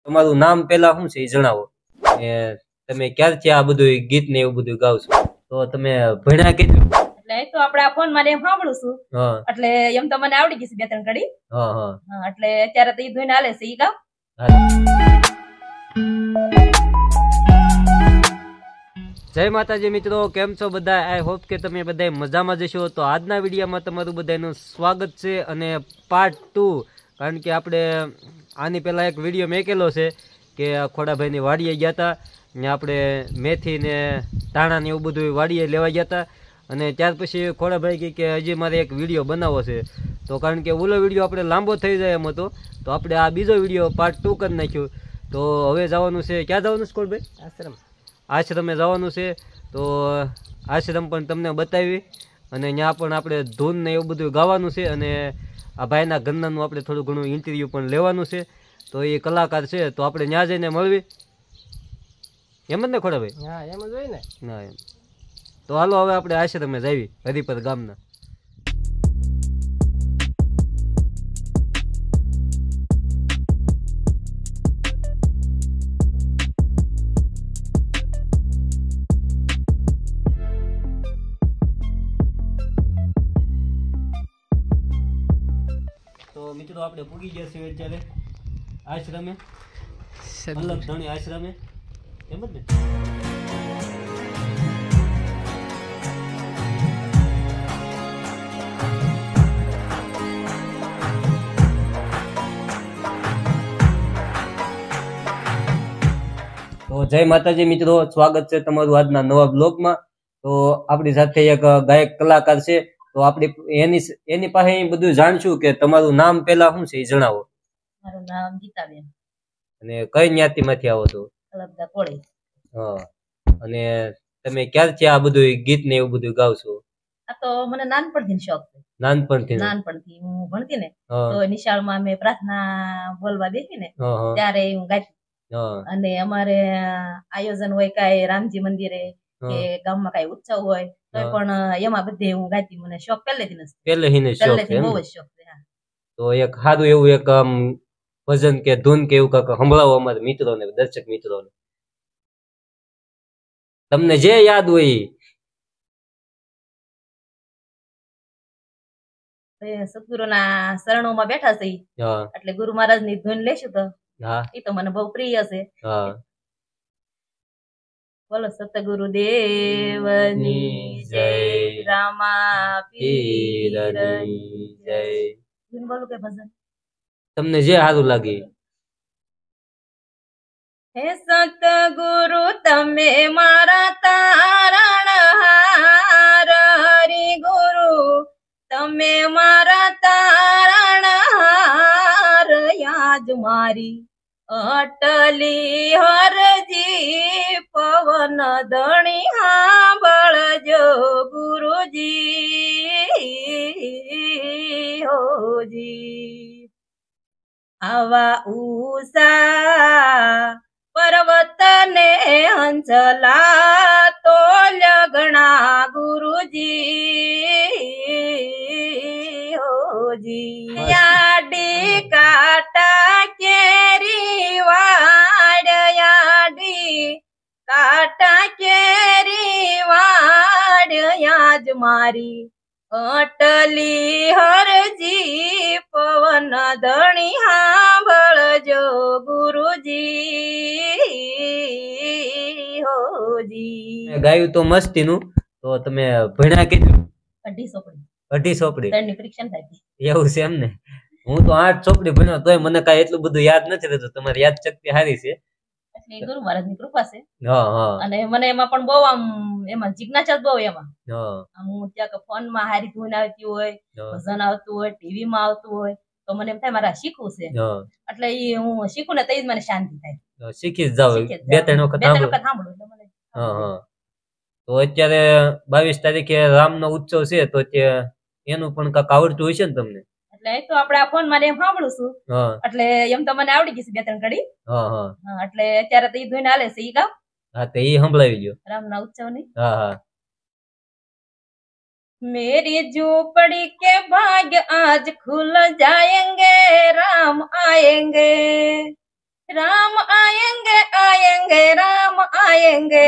તમારું નામ પહેલા શું છે એ જણાવો. ને તમે ક્યારથી આ બધું ગીત ને એવું બધું ગાવ છો? તો તમે ભણ્યા કેટલું? એટલે તો આપણે આ ફોન માં એમ સાંભળું છું એટલે એમ તો મને આવડી ગઈ છે બે ત્રણ ઘડી. એટલે અત્યારે તો ઈ ધોઈને હાલે છે ઈ ગાવ. જય માતાજી મિત્રો, કેમ છો બધા? આઈ હોપ કે તમે બધા મજામાં જશો. તો આજના વિડીયોમાં તમારું બધાનું સ્વાગત છે અને પાર્ટ 2, કારણ કે આપણે આની પહેલાં એક વિડીયો મેકેલો છે કે ખોડાભાઈની વાડીએ ગયા હતા ને આપણે મેથી ને ધાણા ને એવું બધું વાડીએ લેવા ગયા હતા. અને ત્યાર પછી ખોડાભાઈ કહે કે હજી મારે એક વિડીયો બનાવવો છે. તો કારણ કે ઓલો વિડીયો આપણે લાંબો થઈ જાય એમ હતો, તો આપણે આ બીજો વિડીયો પાર્ટ 2 કરી નાખ્યું. તો હવે જવાનું છે, ક્યાં જવાનું છે ખોડભાઈ? આશ્રમે જવાનું છે. તો આશ્રમ પણ તમને બતાવી અને ત્યાં પણ આપણે ધૂન ને એવું બધું ગાવાનું છે અને આ ભાઈના ઘરનાનું આપણે થોડું ઘણું ઇન્ટરવ્યૂ પણ લેવાનું છે. તો એ કલાકાર છે, તો આપણે ત્યાં જઈને મળવી, એમ જ ને ખોડાભાઈ? હા, એમ જ હોય ને. ના એમ. તો હાલો હવે આપણે આશ્રમે જાવી, હરિપર ગામના. તો મિત્રો આપણે પૂગી ગયા છીએ અત્યારે આશ્રમે, અલગ ધણી આશ્રમે, એમ જ ને? તો જય માતાજી મિત્રો, સ્વાગત છે તમારું આજના નવા બ્લોગમાં. તો આપણી સાથે એક ગાયક કલાકાર છે, તો આપણે એની પાસે બધું જાણશું કે તમારું નામ પહેલા શું છે એ જણાવો. મારું નામ ગીતાબેન. અને કઈ જ્ઞાતિમાંથી આવો છો? અલગદા કોળી. હા. અને તમે ક્યારથી આ બધું ગીત ને એવું બધું ગાવ છો? આ તો મને નાનપણથી શોખ છે. નાનપણથી હું ભણતી ને તો નિશાળમાં મેં પ્રાર્થના બોલવા બેસી ને ત્યારે હું ગાતી. અને અમારે આયોજન હોય કઈ રામજી મંદિરે કે ગામમાં કઈ ઉત્સવ હોય તો પણ એમાં બધે હું ગાતી. મને શોખ પહેલેથી બહુ જ શોખ છે. તો એક સારું એવું એક ભજન કે ધૂન કે એવું કાંક સંભળાવો અમારા મિત્રોને, દર્શક મિત્રોને, તમને જે યાદ હોય. સદગુરુના શરણોમાં બેઠા છે એટલે ગુરુ મહારાજ ની ધૂન લેશું તો એ તો મને બહુ પ્રિય છે. બોલો સતગુરુદેવની જય, રામા પીરની જય. બોલો કે ભજન તમને જે સારું લાગે. હે સતગુરુ તમે મારા તારણહાર, હરિ ગુરુ તમે મારા તારણહાર, યાદ મારી અટલી હરજી, પવન ધણી સાંભળજો ગુરુજી હોજી. આવા ઉષા પર્વત ને હંસલા તો લગણા ગુરુજી હોજી. યાડી કાટા કેરી વાડ, યાડી કાટા કેરી વાડ, યાદ મારી અટલી હરજી, પવન ધણી સાંભળજો ગુરુજી હોજી. ગાયું તો મસ્તીનું. તો તમે ભણ્યા કેટલું? 2.5 ચોપડી. 2.5 ચોપડી? ત્રણની પરીક્ષા થાય. એવું છે એમ ને? હું તો 8 ચોપડી ભણ્યો, તોય મને કાંઈ એટલું બધું યાદ નથી રહેતું. તમારી યાદ શક્તિ સારી છે. ગુરુ મહારાજ ની કૃપા છે. અને મને એમાં પણ બહુ આમ એમાં જિજ્ઞાસા બહુ એમાં. હું ત્યાં ફોન માં હારી ધૂન આવતી હોય, ભજન આવતું હોય, ટીવી માં આવતું હોય તો મને એમ થાય મારે શીખવું છે. એટલે હું શીખું ને તો જ મને શાંતિ થાય. શીખી જ જાવ, 2-3 વખત સાંભળું. તો અત્યારે 22 તારીખે રામનો ઉત્સવ છે, તો એનું પણ કાંક આવડતું હોય છે ને તમને? એટલે તો આપણે આ ફોન માં એમ સાંભળું છું એટલે એમ તો મને આવડી ગઈ છે બે ત્રણ ઘડી. એટલે અત્યારે તો ઈ ધોઈને હાલે છે ઈ ગાવ. હા, તો ઈ સંભળાવી દો રામના ઉત્સવ ની. હા. मेरी झोपड़ी के भाग आज खुल जाएंगे, राम आएंगे, राम आएंगे आएंगे राम आएंगे,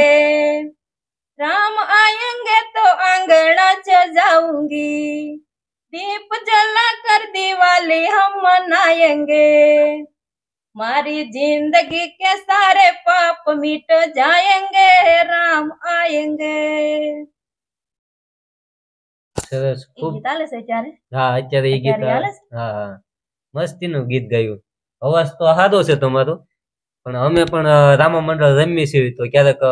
राम आएंगे तो आंगना सजाऊंगी, दीप जला कर दिवाली हम मनाएंगे, मारी जिंदगी के सारे पाप मिट जाएंगे, राम आएंगे। સરસ ખૂબ ગીત આલે છે અત્યારે. હા અત્યારે એ ગીત અત્યારે આલે છે. હા હા મસ્તીનું ગીત ગાયું. અવાજ તો સારો છે તમારો, પણ અમે પણ રામા મંડળ રમીએ છીએ તો ક્યારેક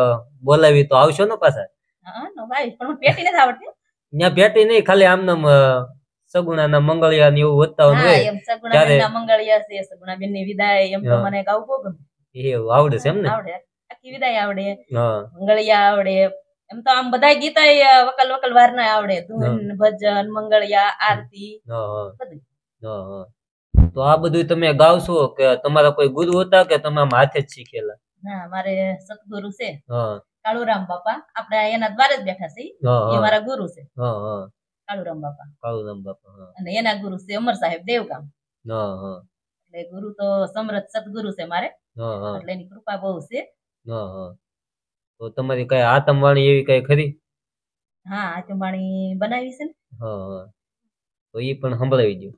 બોલાવી તો આવશો ને પાછા? હા નો ભાઈ, પણ પેટી નથી આવડતી. ત્યાં પેટી નહીં, ખાલી આમનામ સગુણાના મંગળિયા ને એવું વધતા હા હોય. એમ સગુણાબેનના મંગળિયા છે, સગુણાબેનની વિદાય એમ તો મને ગાવું બહુ ગમે. એવું આવડે છે એમ ને? આવડે, આખી વિદાય આવડે, હા મંગળિયા આવડે, એમ તો આમ બધા ગીત વકલ વકલ વાર ના આવડે, ધૂન ભજન મંગળિયા આરતી બધું. તો આ બધું તમે ગાવશો કે તમારા કોઈ ગુરુ હતા કે તમે આમ હાથે જ શીખેલા? ના મારે સતગુરુ છે કાળુરામ બાપા, આપણે એના દ્વારે જ બેઠા છે, એ મારા ગુરુ છે કાળુરામ બાપા. કાળુરામ બાપા અને એના ગુરુ છે અમર સાહેબ દેવગામ. એટલે ગુરુ તો સમરથ સતગુરુ છે મારે, એટલે એની કૃપા બહુ છે. તો તમારી કઈ આતમવાણી એવી કઈ ખરી? હા આતમવાણી બનાવી છે ને. તો ઈ પણ સંભળાવી દો.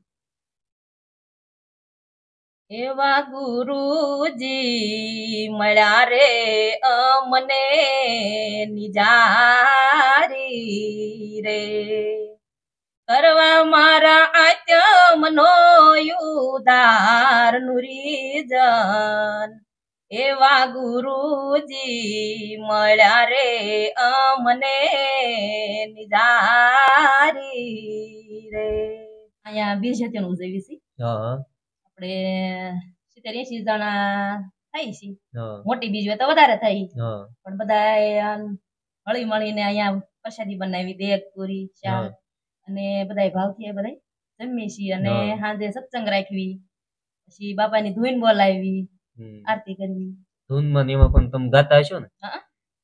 એવા ગુરુજી મળ્યા રે અમને નિજારી રે, કરવા મારા આત્મનો ઉદ્ધાર નુરીજન, એવા ગુરુજી મળ્યા રે અમને નિજારી રે. અહીંયા 20 જણ ઉજવી છે. આપણે 70-80 જણા થઈ છે. મોટી બીજ હોય તો વધારે થઈ, પણ બધા હળી મળીને અહીંયા પ્રસાદી બનાવી, દેગ પૂરી શાક અને બધા ભાવથી બધા જમીએ છીએ. અને સાંજે સત્સંગ રાખવી, પછી બાપાની ધૂન બોલાવી, આરતી કરવી. ધૂનમાં ને એમાં પણ તમે ગાતા હશો ને?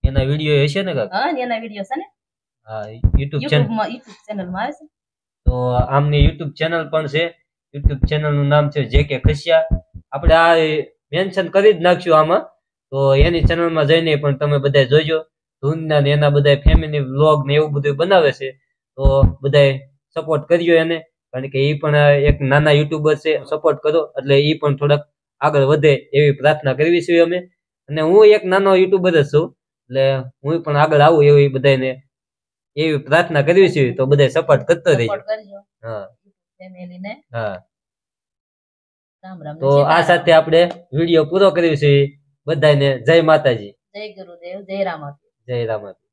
એના વિડીયો હશે ને? હા એના વિડીયો છે ને. હા યુટ્યુબ ચેનલમાં આવે છે. તો આમની યુટ્યુબ ચેનલ પણ છે. યુટ્યુબ ચેનલ નું નામ છે JK ખસિયા. આપણે આ મેન્શન કરી જ નાખશું આમાં, તો એની ચેનલમાં જઈને પણ તમે બધા જોજો. ધૂનના ને એના બધા ફેમિલી વ્લોગ ને એવું બધું બનાવે છે, તો બધા સપોર્ટ કરજો એને, કારણ કે એ પણ એક નાના યુટ્યુબર છે. સપોર્ટ કરો એટલે એ પણ થોડાક આગળ વધે એવી પ્રાર્થના કરવી છે અમે. અને હું એક નાનો યુટ્યુબર જ છું, એટલે હું પણ આગળ આવું એવી બધાને એવી પ્રાર્થના કરવી છે. તો બધા સપોર્ટ કરતો રહેજો. હા તો આ સાથે આપણે વિડીયો પૂરો કર્યો છે. બધાને જય માતાજી, જય ગુરુદેવ, જય રામાપીર, જય રામાપીર.